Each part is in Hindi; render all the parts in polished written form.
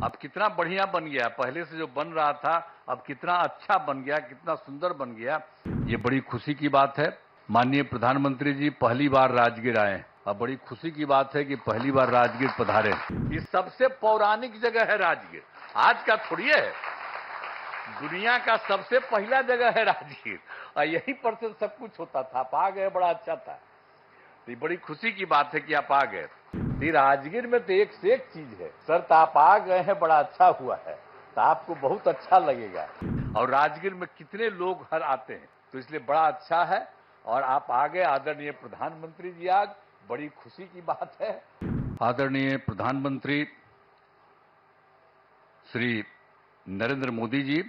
अब कितना बढ़िया बन गया, पहले से जो बन रहा था अब कितना अच्छा बन गया, कितना सुंदर बन गया। ये बड़ी खुशी की बात है। माननीय प्रधानमंत्री जी पहली बार राजगीर आए, अब बड़ी खुशी की बात है कि पहली बार राजगीर पधारे। ये सबसे पौराणिक जगह है राजगीर, आज का थोड़ी है। दुनिया का सबसे पहला जगह है राजगीर और यहीं पर से सब कुछ होता था। आप आ गए, बड़ा अच्छा था। ये बड़ी खुशी की बात है कि आप आ गए। राजगीर में तो एक से एक चीज है सर, तो आप आ गए हैं, बड़ा अच्छा हुआ है, तो आपको बहुत अच्छा लगेगा। और राजगीर में कितने लोग हर आते हैं, तो इसलिए बड़ा अच्छा है। और आप आ गए आदरणीय प्रधानमंत्री जी, आज बड़ी खुशी की बात है। आदरणीय प्रधानमंत्री श्री नरेंद्र मोदी जी,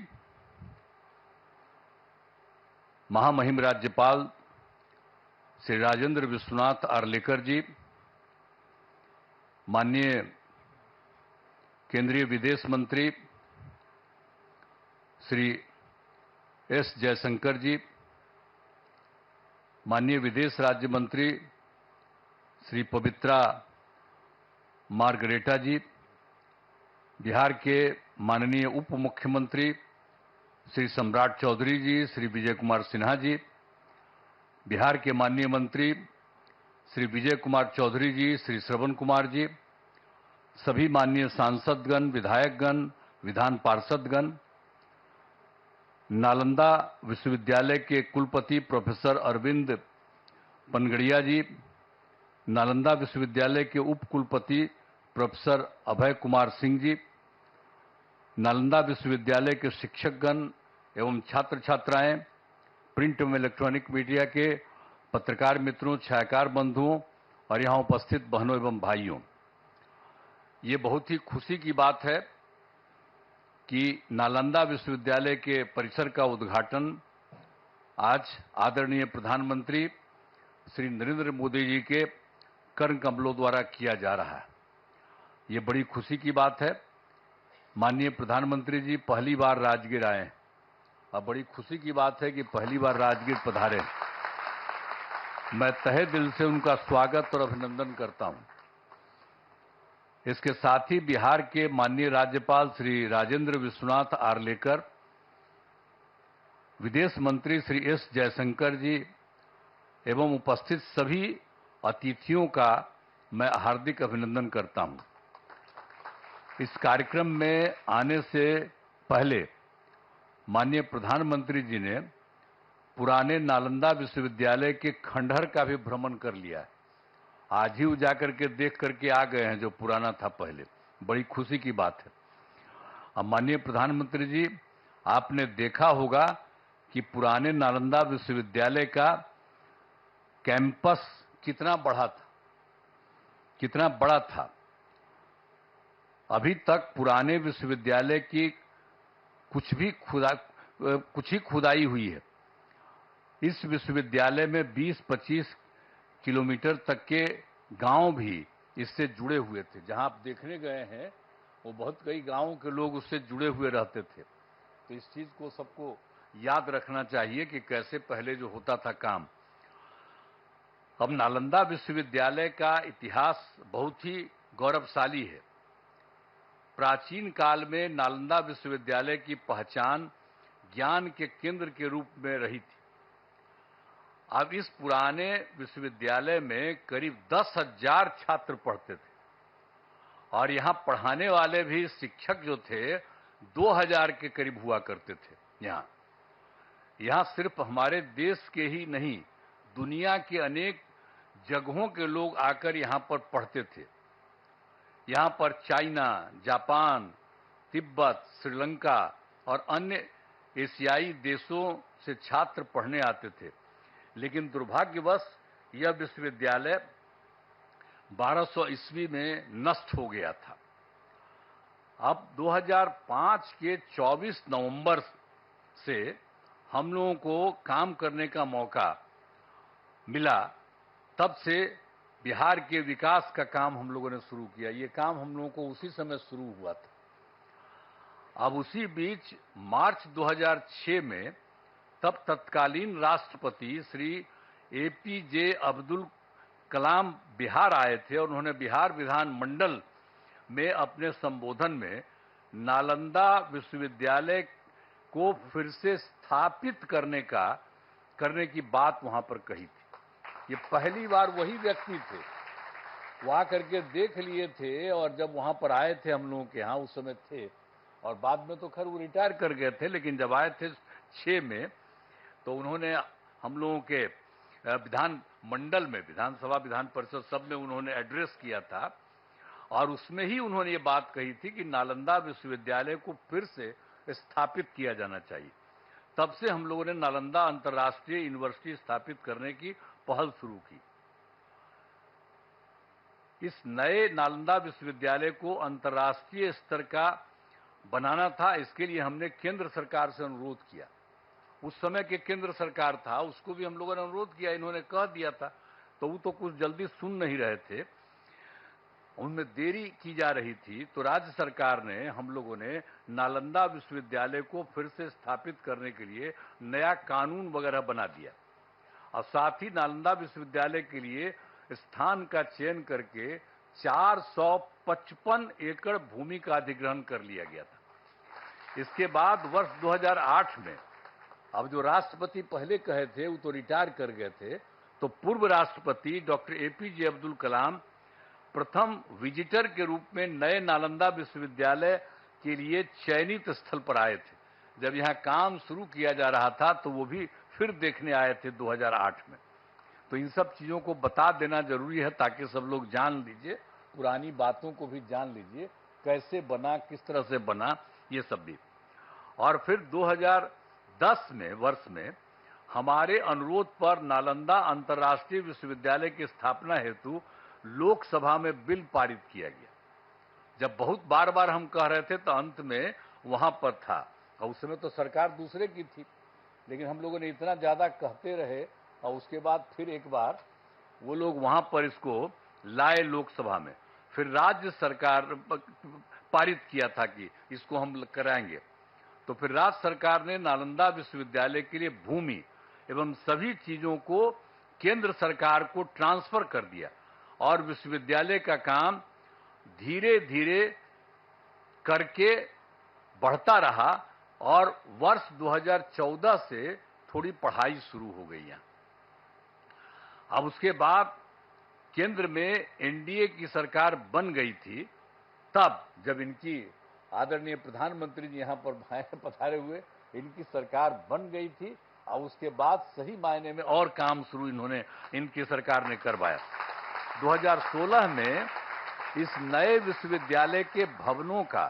महामहिम राज्यपाल श्री राजेंद्र विश्वनाथ आर्लेकर जी, माननीय केंद्रीय विदेश मंत्री श्री एस जयशंकर जी, माननीय विदेश राज्य मंत्री श्री पवित्रा मार्गरेटा जी, बिहार के माननीय उप मुख्यमंत्री श्री सम्राट चौधरी जी, श्री विजय कुमार सिन्हा जी, बिहार के माननीय मंत्री श्री विजय कुमार चौधरी जी, श्री श्रवण कुमार जी, सभी माननीय सांसदगण, विधायकगण, विधान पार्षदगण, नालंदा विश्वविद्यालय के कुलपति प्रोफेसर अरविंद पनगड़िया जी, नालंदा विश्वविद्यालय के उप कुलपति प्रोफेसर अभय कुमार सिंह जी, नालंदा विश्वविद्यालय के शिक्षकगण एवं छात्र छात्राएं, प्रिंट एवं इलेक्ट्रॉनिक मीडिया के पत्रकार मित्रों, छायाकार बंधुओं और यहां उपस्थित बहनों एवं भाइयों, ये बहुत ही खुशी की बात है कि नालंदा विश्वविद्यालय के परिसर का उद्घाटन आज आदरणीय प्रधानमंत्री श्री नरेंद्र मोदी जी के कर्ण कमलों द्वारा किया जा रहा है। ये बड़ी खुशी की बात है। माननीय प्रधानमंत्री जी पहली बार राजगीर आए, अब बड़ी खुशी की बात है कि पहली बार राजगीर पधारे। मैं तहे दिल से उनका स्वागत और अभिनंदन करता हूं। इसके साथ ही बिहार के माननीय राज्यपाल श्री राजेंद्र विश्वनाथ आर्लेकर, विदेश मंत्री श्री एस जयशंकर जी एवं उपस्थित सभी अतिथियों का मैं हार्दिक अभिनंदन करता हूं। इस कार्यक्रम में आने से पहले माननीय प्रधानमंत्री जी ने पुराने नालंदा विश्वविद्यालय के खंडहर का भी भ्रमण कर लिया है। आज ही जाकर के देख करके आ गए हैं जो पुराना था पहले। बड़ी खुशी की बात है। अब माननीय प्रधानमंत्री जी, आपने देखा होगा कि पुराने नालंदा विश्वविद्यालय का कैंपस कितना बड़ा था। अभी तक पुराने विश्वविद्यालय की कुछ ही खुदाई हुई है। इस विश्वविद्यालय में 20-25 किलोमीटर तक के गांव भी इससे जुड़े हुए थे। जहां आप देखने गए हैं वो बहुत कई गांवों के लोग उससे जुड़े हुए रहते थे। तो इस चीज को सबको याद रखना चाहिए कि कैसे पहले जो होता था काम। अब नालंदा विश्वविद्यालय का इतिहास बहुत ही गौरवशाली है। प्राचीन काल में नालंदा विश्वविद्यालय की पहचान ज्ञान के केंद्र के रूप में रही थी। अब इस पुराने विश्वविद्यालय में करीब 10,000 छात्र पढ़ते थे और यहां पढ़ाने वाले भी शिक्षक जो थे 2,000 के करीब हुआ करते थे। यहां सिर्फ हमारे देश के ही नहीं, दुनिया के अनेक जगहों के लोग आकर यहां पर पढ़ते थे। यहां पर चाइना, जापान, तिब्बत, श्रीलंका और अन्य एशियाई देशों से छात्र पढ़ने आते थे। लेकिन दुर्भाग्यवश यह विश्वविद्यालय 1200 ईस्वी में नष्ट हो गया था। अब 2005 के 24 नवंबर से हम लोगों को काम करने का मौका मिला। तब से बिहार के विकास का काम हम लोगों ने शुरू किया। ये काम हम लोगों को उसी समय शुरू हुआ था। अब उसी बीच मार्च 2006 में तब तत्कालीन राष्ट्रपति श्री एपीजे अब्दुल कलाम बिहार आए थे और उन्होंने बिहार विधान मंडल में अपने संबोधन में नालंदा विश्वविद्यालय को फिर से स्थापित करने की बात वहां पर कही थी। ये पहली बार वही व्यक्ति थे, वहां करके देख लिए थे, और जब वहां पर आए थे हम लोगों के यहाँ उस समय थे, और बाद में तो खैर वो रिटायर कर गए थे, लेकिन जब आए थे 6 में तो उन्होंने हम लोगों के विधान मंडल में, विधानसभा विधान परिषद सब में उन्होंने एड्रेस किया था, और उसमें ही उन्होंने ये बात कही थी कि नालंदा विश्वविद्यालय को फिर से स्थापित किया जाना चाहिए। तब से हम लोगों ने नालंदा अंतर्राष्ट्रीय यूनिवर्सिटी स्थापित करने की पहल शुरू की। इस नए नालंदा विश्वविद्यालय को अंतर्राष्ट्रीय स्तर का बनाना था, इसके लिए हमने केंद्र सरकार से अनुरोध किया। उस समय के केंद्र सरकार था, उसको भी हम लोगों ने अनुरोध किया, इन्होंने कह दिया था, तो वो तो कुछ जल्दी सुन नहीं रहे थे, उनमें देरी की जा रही थी। तो राज्य सरकार ने, हम लोगों ने नालंदा विश्वविद्यालय को फिर से स्थापित करने के लिए नया कानून वगैरह बना दिया, और साथ ही नालंदा विश्वविद्यालय के लिए स्थान का चयन करके 455 एकड़ भूमि का अधिग्रहण कर लिया गया था। इसके बाद वर्ष 2008 में, अब जो राष्ट्रपति पहले कहे थे वो तो रिटायर कर गए थे, तो पूर्व राष्ट्रपति डॉक्टर एपीजे अब्दुल कलाम प्रथम विजिटर के रूप में नए नालंदा विश्वविद्यालय के लिए चयनित स्थल पर आए थे। जब यहाँ काम शुरू किया जा रहा था तो वो भी फिर देखने आए थे 2008 में। तो इन सब चीजों को बता देना जरूरी है ताकि सब लोग जान लीजिए, पुरानी बातों को भी जान लीजिए, कैसे बना, किस तरह से बना, ये सब भी। और फिर 2010 वर्ष में हमारे अनुरोध पर नालंदा अंतर्राष्ट्रीय विश्वविद्यालय की स्थापना हेतु लोकसभा में बिल पारित किया गया। जब बहुत बार बार हम कह रहे थे तो अंत में वहां पर था, और उस समय तो सरकार दूसरे की थी, लेकिन हम लोगों ने इतना ज्यादा कहते रहे, और उसके बाद फिर एक बार वो लोग वहां पर इसको लाए लोकसभा में, फिर राज्य सरकार पारित किया था कि इसको हम कराएंगे। तो फिर राज्य सरकार ने नालंदा विश्वविद्यालय के लिए भूमि एवं सभी चीजों को केंद्र सरकार को ट्रांसफर कर दिया, और विश्वविद्यालय का काम धीरे धीरे करके बढ़ता रहा, और वर्ष 2014 से थोड़ी पढ़ाई शुरू हो गई यहाँ। अब उसके बाद केंद्र में एनडीए की सरकार बन गई थी, तब जब इनकी आदरणीय प्रधानमंत्री जी यहाँ पर पधारे हुए, इनकी सरकार बन गई थी, और उसके बाद सही मायने में और काम शुरू इनकी सरकार ने करवाया। 2016 में इस नए विश्वविद्यालय के भवनों का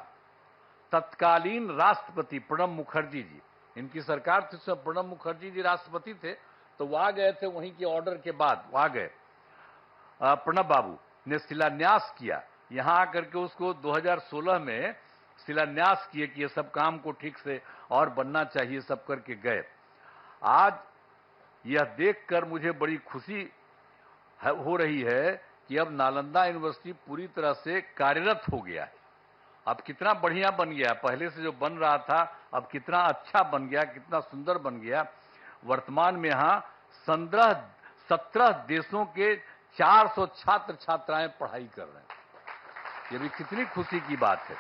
तत्कालीन राष्ट्रपति प्रणब मुखर्जी जी, इनकी सरकार थी, उसमें प्रणब मुखर्जी जी राष्ट्रपति थे, तो वहां गए थे, वहीं के ऑर्डर के बाद वहां गए, प्रणब बाबू ने शिलान्यास किया, यहां आकर के उसको 2016 में शिलान्यास किए कि ये सब काम को ठीक से और बनना चाहिए, सब करके गए। आज यह देखकर मुझे बड़ी खुशी हो रही है कि अब नालंदा यूनिवर्सिटी पूरी तरह से कार्यरत हो गया है। अब कितना बढ़िया बन गया, पहले से जो बन रहा था अब कितना अच्छा बन गया, कितना सुंदर बन गया। वर्तमान में यहाँ 17 देशों के 400 छात्र छात्राएं पढ़ाई कर रहे हैं। ये भी कितनी खुशी की बात है।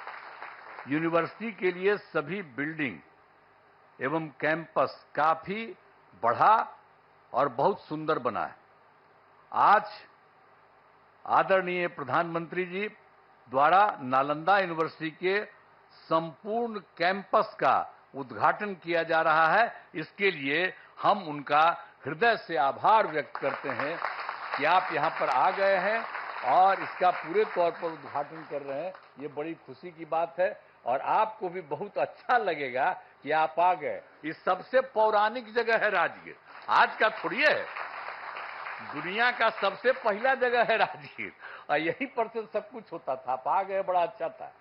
यूनिवर्सिटी के लिए सभी बिल्डिंग एवं कैंपस काफी बढ़ा और बहुत सुंदर बना है। आज आदरणीय प्रधानमंत्री जी द्वारा नालंदा यूनिवर्सिटी के संपूर्ण कैंपस का उद्घाटन किया जा रहा है। इसके लिए हम उनका हृदय से आभार व्यक्त करते हैं कि आप यहाँ पर आ गए हैं और इसका पूरे तौर पर उद्घाटन कर रहे हैं। ये बड़ी खुशी की बात है, और आपको भी बहुत अच्छा लगेगा कि आप आ गए। ये सबसे पौराणिक जगह है राजगीर, आज का थोड़ी है, दुनिया का सबसे पहला जगह है राजगीर, और यहीं पर से सब कुछ होता था। आप आ गए, बड़ा अच्छा था।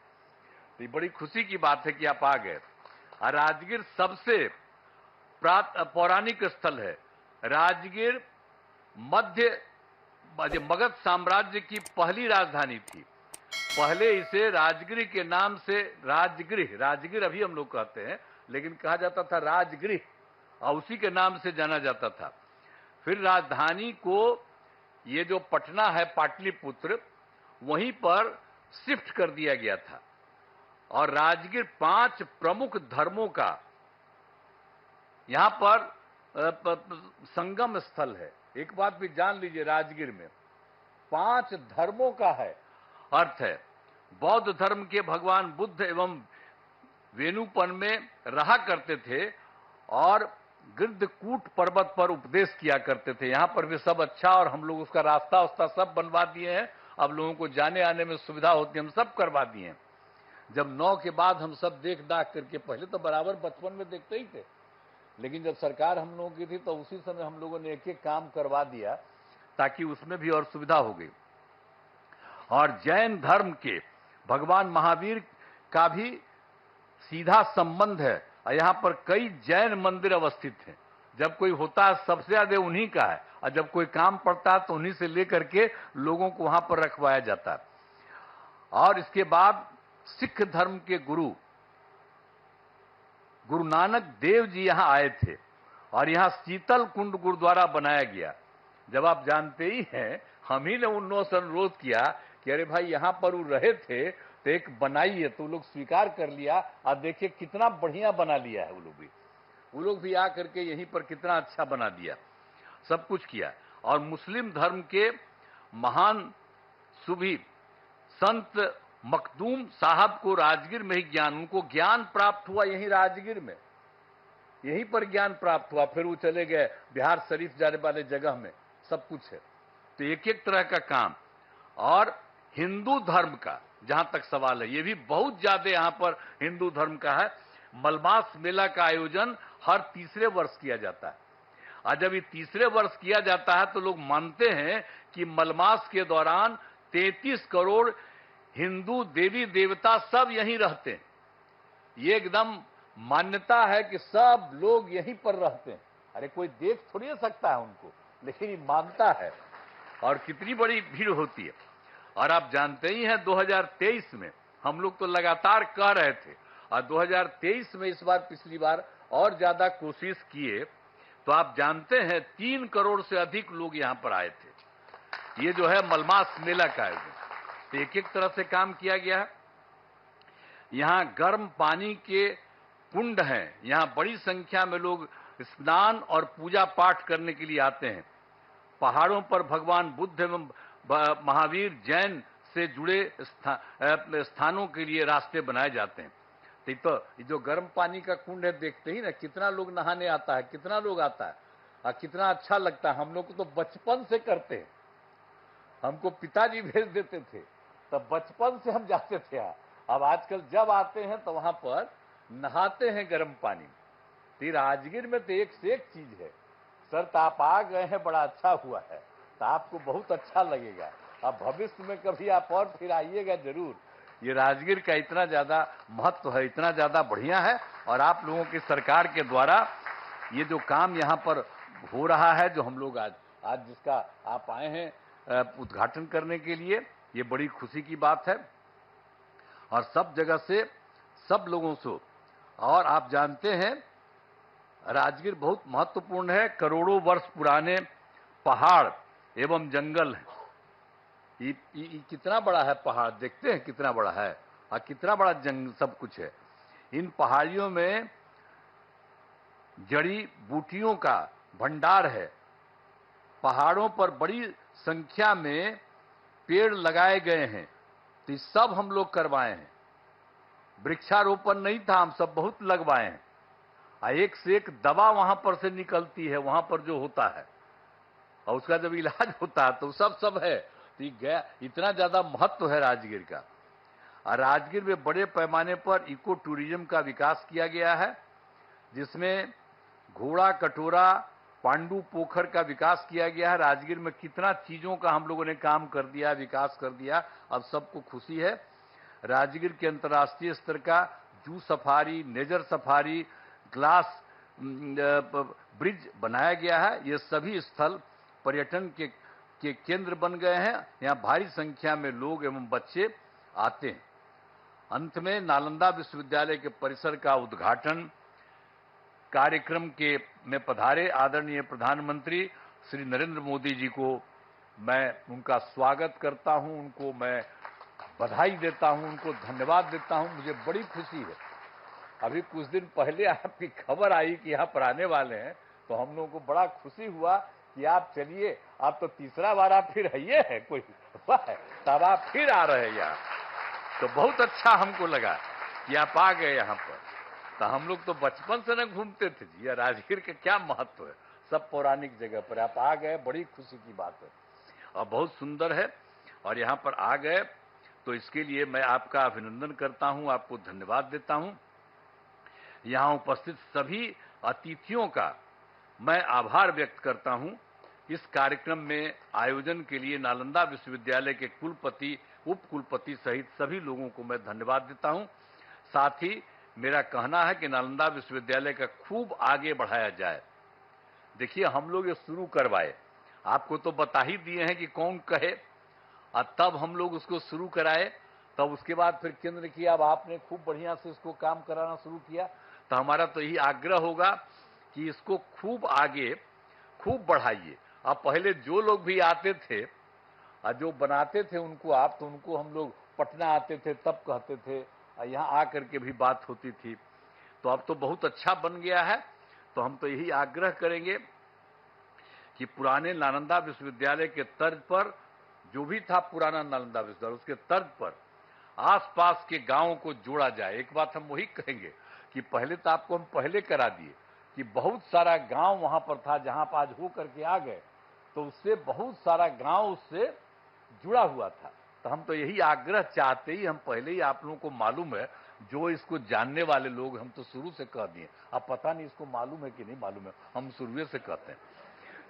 तो बड़ी खुशी की बात है कि आप आ गए। और राजगीर सबसे पौराणिक स्थल है। राजगीर मगध साम्राज्य की पहली राजधानी थी। पहले इसे राजगीर के नाम से राजगीर अभी हम लोग कहते हैं, लेकिन कहा जाता था राजगृह, और उसी के नाम से जाना जाता था। फिर राजधानी को ये जो पटना है पाटलिपुत्र, वहीं पर शिफ्ट कर दिया गया था, और राजगीर 5 प्रमुख धर्मों का यहां पर संगम स्थल है। एक बात भी जान लीजिए, राजगीर में 5 धर्मों का है अर्थ है। बौद्ध धर्म के भगवान बुद्ध एवं वेणुपन में रहा करते थे और गिद्धकूट पर्वत पर उपदेश किया करते थे। यहां पर भी सब अच्छा, और हम लोग उसका रास्ता उस्ता सब बनवा दिए हैं। अब लोगों को जाने आने में सुविधा होती है, हम सब करवा दिए हैं। जब 9 के बाद हम सब देख दाख करके, पहले तो बराबर बचपन में देखते ही थे, लेकिन जब सरकार हम लोगों की थी तो उसी समय हम लोगों ने एक एक काम करवा दिया ताकि उसमें भी और सुविधा हो गई। और जैन धर्म के भगवान महावीर का भी सीधा संबंध है और यहां पर कई जैन मंदिर अवस्थित हैं। जब कोई होता है सबसे ज्यादा उन्हीं का है, और जब कोई काम पड़ता है तो उन्हीं से लेकर के लोगों को वहां पर रखवाया जाता है। और इसके बाद सिख धर्म के गुरु नानक देव जी यहां आए थे और यहां शीतल कुंड गुरुद्वारा बनाया गया। जब आप जानते ही हैं, हम ही ने उन से अनुरोध किया कि अरे भाई यहां पर वो रहे थे तो एक बनाइए, तो लोग स्वीकार कर लिया। और देखिए कितना बढ़िया बना लिया है वो लोग भी आकर के यहीं पर कितना अच्छा बना दिया, सब कुछ किया। और मुस्लिम धर्म के महान सूफी संत मखदूम साहब को राजगीर में ही ज्ञान, उनको ज्ञान प्राप्त हुआ यहीं राजगीर में, यहीं पर ज्ञान प्राप्त हुआ। फिर वो चले गए बिहार शरीफ जाने वाले जगह में, सब कुछ है। तो एक एक तरह का काम। और हिंदू धर्म का जहां तक सवाल है, ये भी बहुत ज्यादा यहां पर हिंदू धर्म का है। मलमास मेला का आयोजन हर तीसरे वर्ष किया जाता है। और जब ये तीसरे वर्ष किया जाता है तो लोग मानते हैं कि मलमास के दौरान 33 करोड़ हिंदू देवी देवता सब यहीं रहते हैं। ये एकदम मान्यता है कि सब लोग यहीं पर रहते हैं। अरे कोई देख थोड़ी ना सकता है उनको, लेकिन ये मानता है। और कितनी बड़ी भीड़ होती है। और आप जानते ही हैं 2023 में हम लोग तो लगातार कह रहे थे, और 2023 में इस बार पिछली बार और ज्यादा कोशिश किए, तो आप जानते हैं 3 करोड़ से अधिक लोग यहां पर आए थे। ये जो है मलमास मेला का आयोजन, तो एक एक तरह से काम किया गया है। यहां गर्म पानी के कुंड हैं, यहां बड़ी संख्या में लोग स्नान और पूजा पाठ करने के लिए आते हैं। पहाड़ों पर भगवान बुद्ध एवं महावीर जैन से जुड़े स्थानों के लिए रास्ते बनाए जाते हैं। तो ये जो गर्म पानी का कुंड है, देखते ही ना कितना लोग नहाने आता है, कितना लोग आता है और कितना अच्छा लगता है। हम लोग को तो बचपन से करते हैं, हमको पिताजी भेज देते थे, तब बचपन से हम जाते थे। अब आजकल जब आते हैं तो वहां पर नहाते हैं गर्म पानी। तो राजगीर में तो एक से एक चीज है। सर तो आप आ गए हैं, बड़ा अच्छा हुआ है, तो आपको बहुत अच्छा लगेगा। अब भविष्य में कभी आप और फिर आइएगा जरूर। ये राजगीर का इतना ज्यादा महत्व है, इतना ज्यादा बढ़िया है। और आप लोगों की सरकार के द्वारा ये जो काम यहाँ पर हो रहा है, जो हम लोग आज जिसका आप आए हैं उद्घाटन करने के लिए, ये बड़ी खुशी की बात है। और सब जगह से सब लोगों से, और आप जानते हैं राजगीर बहुत महत्वपूर्ण है। करोड़ों वर्ष पुराने पहाड़ एवं जंगल है। ये कितना बड़ा है पहाड़, देखते हैं कितना बड़ा है, और कितना बड़ा जंगल सब कुछ है। इन पहाड़ियों में जड़ी बूटियों का भंडार है। पहाड़ों पर बड़ी संख्या में पेड़ लगाए गए हैं, तो सब हम लोग करवाए हैं। वृक्षारोपण नहीं था, हम सब बहुत लगवाए हैं। एक से एक दवा वहां पर से निकलती है, वहां पर जो होता है, और उसका जब इलाज होता है तो सब है। तो इतना ज्यादा महत्व है राजगीर का। और राजगीर में बड़े पैमाने पर इको टूरिज्म का विकास किया गया है, जिसमें घोड़ा कटोरा पांडु पोखर का विकास किया गया है। राजगीर में कितना चीजों का हम लोगों ने काम कर दिया, विकास कर दिया, अब सबको खुशी है। राजगीर के अंतर्राष्ट्रीय स्तर का zoo safari, nature safari, glass bridge बनाया गया है। ये सभी स्थल पर्यटन के केंद्र बन गए हैं। यहाँ भारी संख्या में लोग एवं बच्चे आते हैं। अंत में नालंदा विश्वविद्यालय के परिसर का उद्घाटन कार्यक्रम में पधारे आदरणीय प्रधानमंत्री श्री नरेंद्र मोदी जी को मैं उनका स्वागत करता हूं, उनको मैं बधाई देता हूं, उनको धन्यवाद देता हूं। मुझे बड़ी खुशी है। अभी कुछ दिन पहले आपकी खबर आई कि यहाँ पर आने वाले हैं, तो हम लोगों को बड़ा खुशी हुआ कि आप चलिए, आप तो तीसरा बार आप फिर आइए है कोई तब आप फिर आ रहे हैं यहाँ, तो बहुत अच्छा हमको लगा कि आप आ गए यहाँ पर। तो हम लोग तो बचपन से न घूमते थे जी, यह राजगीर का क्या महत्व है, सब पौराणिक जगह पर आप आ गए, बड़ी खुशी की बात है और बहुत सुंदर है। और यहाँ पर आ गए तो इसके लिए मैं आपका अभिनंदन करता हूँ, आपको धन्यवाद देता हूँ। यहाँ उपस्थित सभी अतिथियों का मैं आभार व्यक्त करता हूं। इस कार्यक्रम में आयोजन के लिए नालंदा विश्वविद्यालय के कुलपति, उप कुलपति सहित सभी लोगों को मैं धन्यवाद देता हूं। साथ ही मेरा कहना है कि नालंदा विश्वविद्यालय का खूब आगे बढ़ाया जाए। देखिए, हम लोग ये शुरू करवाए, आपको तो बता ही दिए हैं कि कौन कहे, और तब हम लोग उसको शुरू कराए, तब उसके बाद फिर केंद्र किया, अब आपने खूब बढ़िया से इसको काम कराना शुरू किया। तो हमारा तो यही आग्रह होगा कि इसको खूब आगे खूब बढ़ाइए। अब पहले जो लोग भी आते थे और जो बनाते थे उनको आप, तो उनको हम लोग पटना आते थे तब कहते थे, यहाँ आकर के भी बात होती थी। तो अब तो बहुत अच्छा बन गया है। तो हम तो यही आग्रह करेंगे कि पुराने नालंदा विश्वविद्यालय के तर्ज पर, जो भी था पुराना नालंदा विश्वविद्यालय, उसके तर्ज पर आसपास के गांवों को जोड़ा जाए। एक बात हम वही कहेंगे कि पहले तो आपको हम पहले करा दिए कि बहुत सारा गांव वहां पर था, जहां पर आज हो करके आ गए, तो उससे बहुत सारा गांव उससे जुड़ा हुआ था। तो हम तो यही आग्रह चाहते ही, हम पहले ही, आप लोगों को मालूम है, जो इसको जानने वाले लोग, हम तो शुरू से कह दिए, अब पता नहीं इसको मालूम है कि नहीं मालूम है, हम शुरू से कहते हैं।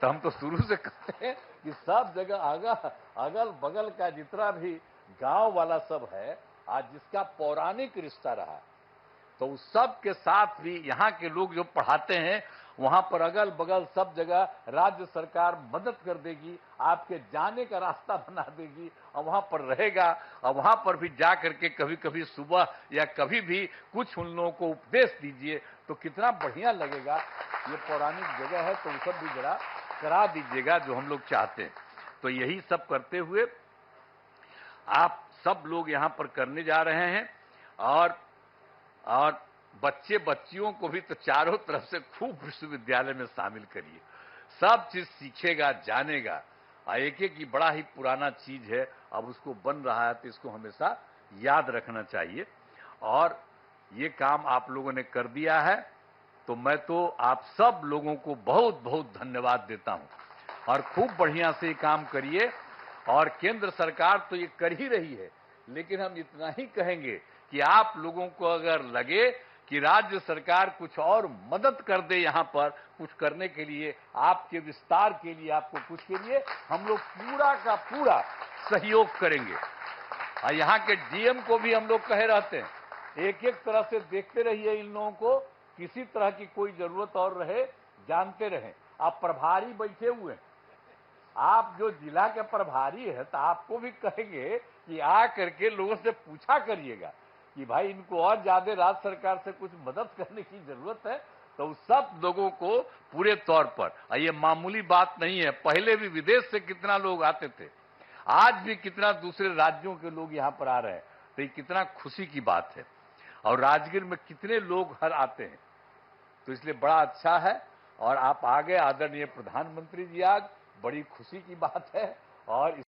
तो हम तो शुरू से कहते हैं कि सब जगह अगल बगल का जितना भी गांव वाला सब है, आज जिसका पौराणिक रिश्ता रहा, तो उस सब के साथ भी यहाँ के लोग जो पढ़ाते हैं, वहां पर अगल बगल सब जगह राज्य सरकार मदद कर देगी, आपके जाने का रास्ता बना देगी, और वहां पर रहेगा, और वहां पर भी जा करके कभी कभी सुबह या कभी भी कुछ उन लोगों को उपदेश दीजिए, तो कितना बढ़िया लगेगा। ये पौराणिक जगह है, तो वो सब भी जरा करा दीजिएगा जो हम लोग चाहते हैं। तो यही सब करते हुए आप सब लोग यहाँ पर करने जा रहे हैं, और बच्चे बच्चियों को भी तो चारों तरफ से खूब विश्वविद्यालय में शामिल करिए, सब चीज सीखेगा, जानेगा। एक एक की बड़ा ही पुराना चीज है, अब उसको बन रहा है, तो इसको हमेशा याद रखना चाहिए। और ये काम आप लोगों ने कर दिया है, तो मैं तो आप सब लोगों को बहुत बहुत धन्यवाद देता हूं, और खूब बढ़िया से ये काम करिए। और केंद्र सरकार तो ये कर ही रही है, लेकिन हम इतना ही कहेंगे कि आप लोगों को अगर लगे कि राज्य सरकार कुछ और मदद कर दे, यहाँ पर कुछ करने के लिए, आपके विस्तार के लिए, आपको कुछ के लिए, हम लोग पूरा का पूरा सहयोग करेंगे। और यहाँ के डीएम को भी हम लोग कहे रहते हैं, एक एक तरह से देखते रहिए इन लोगों को, किसी तरह की कोई जरूरत और रहे, जानते रहें। आप प्रभारी बैठे हुए हैं, आप जो जिला के प्रभारी है, तो आपको भी कहेंगे कि आ करके लोगों से पूछा करिएगा कि भाई इनको और ज्यादा राज्य सरकार से कुछ मदद करने की जरूरत है। तो सब लोगों को पूरे तौर पर, ये मामूली बात नहीं है, पहले भी विदेश से कितना लोग आते थे, आज भी कितना दूसरे राज्यों के लोग यहाँ पर आ रहे हैं, तो ये कितना खुशी की बात है। और राजगीर में कितने लोग हर आते हैं, तो इसलिए बड़ा अच्छा है। और आप आ गए, आदरणीय प्रधानमंत्री जी, आज बड़ी खुशी की बात है। और